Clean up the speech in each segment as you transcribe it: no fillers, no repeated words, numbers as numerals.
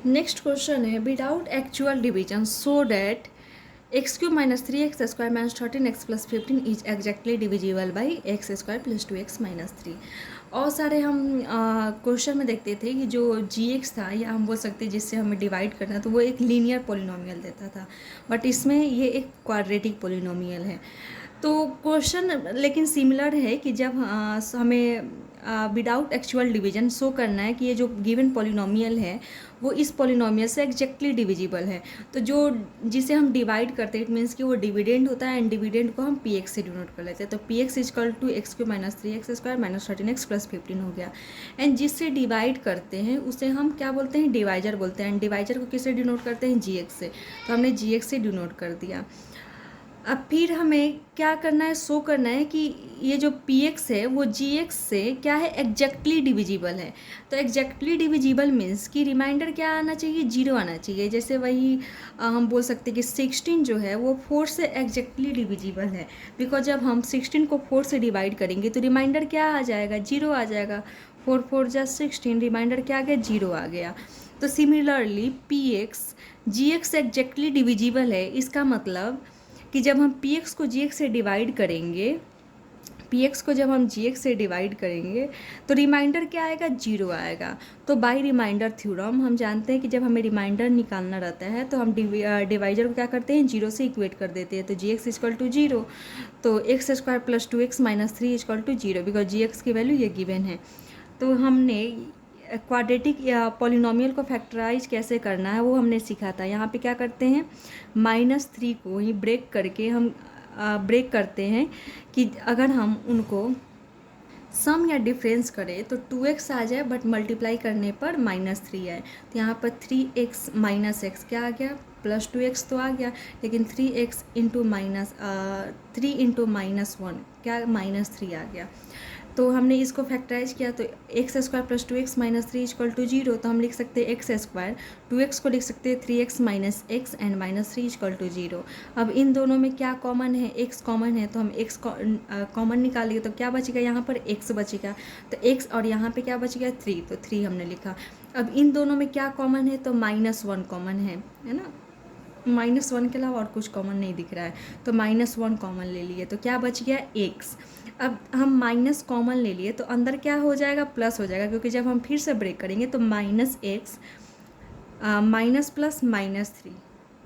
Next question है without actual division so that x cube minus 3x² minus 13x plus 15 is exactly divisible by x² plus 2x minus 3। और सारे हम question में देखते थे कि जो gx था या हम बोल सकते जिससे हमें डिवाइड करना तो वो एक लीनियर पोलिनोमियल देता था, बट इसमें ये एक क्वाड्रेटिक पोलिनोमियल है। तो क्वेश्चन लेकिन सिमिलर है कि जब हमें विदाउट एक्चुअल डिवीजन शो करना है कि ये जो गिवन पोलिनोमियल है वो इस पोलिनोमियल से एग्जैक्टली डिविजिबल है, तो जो जिसे हम डिवाइड करते हैं इट मीन्स कि वो डिविडेंड होता है एंड डिविडेंड को हम पी एक्स से डिनोट कर लेते हैं। तो P X equal to X Q minus 3x² minus 13x plus 15 हो गया। एंड जिससे डिवाइड करते हैं उसे हम क्या बोलते हैं, डिवाइजर बोलते हैं। एंड डिवाइजर को किससे डिनोट करते हैं, जी एक्स से। तो हमने जी एक्स से डिनोट कर दिया। अब फिर हमें क्या करना है, शो करना है कि ये जो पी एक्स है वो जी एक्स से क्या है, एग्जैक्टली डिविजिबल है। तो एग्जैक्टली डिविजिबल मीन्स कि रिमाइंडर क्या आना चाहिए, जीरो आना चाहिए। जैसे वही हम बोल सकते हैं कि 16 जो है वो 4 से एग्जैक्टली डिविजिबल है, बिकॉज जब हम 16 को 4 से डिवाइड करेंगे तो रिमाइंडर क्या आ जाएगा, जीरो आ जाएगा। 4 4 जा 16, रिमाइंडर क्या आ गया, जीरो आ गया। तो सिमिलरली पी एक्स जी एक्स एग्जैक्टली डिविजिबल है, इसका मतलब कि जब हम पी एक्स को जी एक्स से डिवाइड करेंगे, पी एक्स को जब हम जी एक्स से डिवाइड करेंगे तो रिमाइंडर क्या आएगा, जीरो आएगा। तो बाय रिमाइंडर थ्योरम हम जानते हैं कि जब हमें रिमाइंडर निकालना रहता है तो हम डिवाइजर को क्या करते हैं, जीरो से इक्वेट कर देते हैं। तो G X equal to zero, तो x² plus 2x minus 3 equal to zero, because G X की वैल्यू ये गिवन है। तो हमने क्वाड्रेटिक या पॉलिनोमियल को फैक्टराइज कैसे करना है वो हमने सीखा था। यहाँ पे क्या करते हैं, -3 को ही ब्रेक करके हम ब्रेक करते हैं कि अगर हम उनको सम या डिफरेंस करें तो 2x आ जाए बट मल्टीप्लाई करने पर -3 आए। तो यहाँ पर 3x माइनस एक्स क्या आ गया, प्लस 2x तो आ गया, लेकिन 3x इंटू माइनस 3 इंटू -1 क्या, -3 आ गया। तो हमने इसको फैक्टराइज किया तो x² plus 2x minus 3 equal to zero. तो हम लिख सकते हैं x², 2x को लिख सकते हैं 3x minus X and -3 equal to zero. अब इन दोनों में क्या कॉमन है, x कॉमन है, तो हम x कॉमन निकालेंगे तो क्या बचेगा, यहाँ पर x बचेगा। तो x और यहाँ पे क्या बच गया, 3, तो 3 हमने लिखा। अब इन दोनों में क्या कॉमन है, तो -1 कॉमन है ना। -1 के अलावा और कुछ कॉमन नहीं दिख रहा है, तो -1 कॉमन ले लिए तो क्या बच गया, x। अब हम माइनस कॉमन ले लिए तो अंदर क्या हो जाएगा, प्लस हो जाएगा, क्योंकि जब हम फिर से ब्रेक करेंगे तो -x माइनस प्लस -3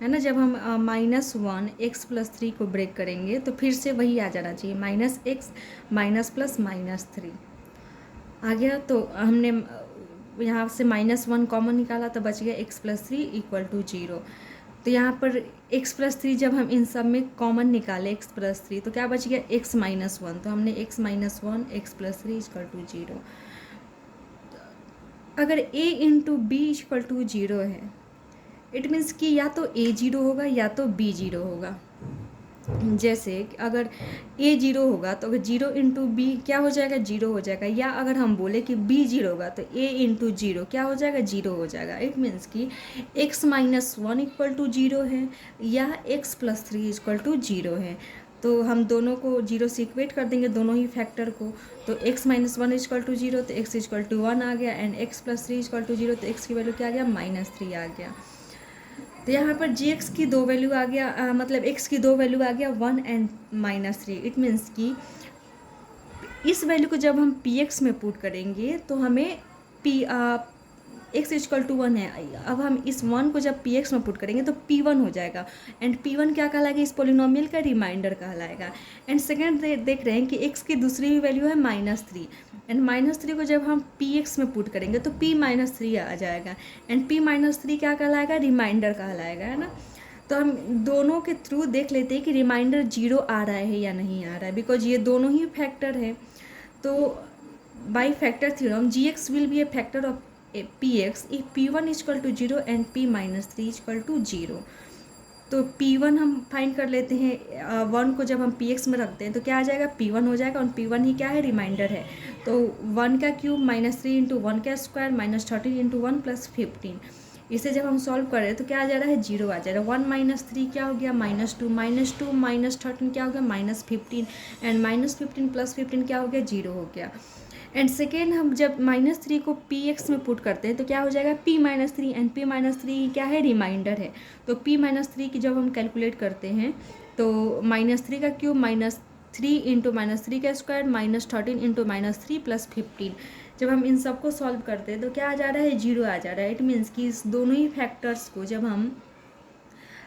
है ना। जब हम -1 x प्लस 3 को ब्रेक करेंगे तो फिर से वही आ जाना चाहिए, -x माइनस प्लस -3 आ गया। तो हमने यहाँ से -1 कॉमन निकाला तो बच गया x plus 3 equal to zero. तो यहाँ पर x प्लस 3 जब हम इन सब में कॉमन निकाले x प्लस 3 तो क्या बच गया, x माइनस 1। तो हमने x minus 1 x plus 3 equal to zero. अगर a into B equal to zero है, इट मीन्स कि या तो a जीरो होगा या तो b जीरो होगा। जैसे अगर a जीरो होगा तो अगर जीरो इंटू बी क्या हो जाएगा, जीरो हो जाएगा। या अगर हम बोले कि b जीरो होगा तो a इंटू जीरो क्या हो जाएगा, जीरो हो जाएगा। इट मीन्स कि x minus 1 equal to zero है या x plus 3 equal to zero है। तो हम दोनों को जीरो से इक्वेट कर देंगे, दोनों ही फैक्टर को। तो x minus 1 equal to zero तो x इक्वल टू 1 आ गया, and x plus 3 equal to zero तो x की वैल्यू क्या आ गया, -3 आ गया। तो यहाँ पर जी एक्स की दो वैल्यू आ गया, मतलब x की दो वैल्यू आ गया 1 एंड -3। इट मीन्स कि इस वैल्यू को जब हम पी एक्स में पुट करेंगे तो हमें पी एक्स इक्वल टू 1 है। अब हम इस 1 को जब पी एक्स में पुट करेंगे तो p1 हो जाएगा, एंड p1 क्या कहलाएगा, इस पोलिनोमियल का रिमाइंडर कहलाएगा। एंड सेकेंड देख रहे हैं कि x की दूसरी भी वैल्यू है -3, एंड -3 को जब हम पी एक्स में पुट करेंगे तो p-3 आ जाएगा, एंड p-3 क्या कहलाएगा, रिमाइंडर कहलाएगा, है ना। तो हम दोनों के थ्रू देख लेते हैं कि रिमाइंडर जीरो आ रहा है या नहीं आ रहा है, बिकॉज ये दोनों ही फैक्टर है। तो by factor theorem g x will be a factor of p x if p1 equal to zero and p-3 equal to zero. तो p1 हम फाइंड कर लेते हैं, 1 को जब हम px में रखते हैं तो क्या आ जाएगा, p1 हो जाएगा, और p1 ही क्या है, रिमाइंडर है। तो 1 का क्यूब -3 इंटू 1 का स्क्वायर -13 इंटू 1 प्लस 15, इसे जब हम सॉल्व करें तो क्या आ जा रहा है, जीरो आ जा रहा है। 1 - 3 क्या हो गया, -2 -13 क्या हो गया, -15, एंड -15 प्लस 15 क्या हो गया, जीरो हो गया। एंड सेकेंड, हम जब -3 को पी एक्स में पुट करते हैं तो क्या हो जाएगा, p-3, एंड p-3 क्या है, रिमाइंडर है। तो p-3 की जब हम कैलकुलेट करते हैं तो -3 का क्यूब -3 इंटू -3 का स्क्वायर -13 इंटू -3 प्लस 15, जब हम इन सबको सॉल्व करते हैं तो क्या आ जा रहा है, 0 आ जा रहा है। इट मीन्स कि इस दोनों ही फैक्टर्स को जब हम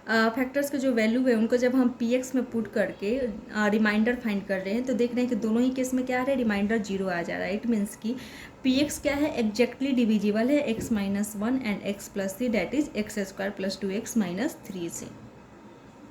फैक्टर्स के जो वैल्यू है उनको जब हम पी एक्स में पुट करके रिमाइंडर फाइंड कर रहे हैं तो देख रहे हैं कि दोनों ही केस में क्या आ रहा है, रिमाइंडर 0 आ जा रहा है। इट मीन्स कि पी एक्स क्या है, एग्जैक्टली डिविजिबल है x-1 and x+3, that is x² + 2x - 3 से।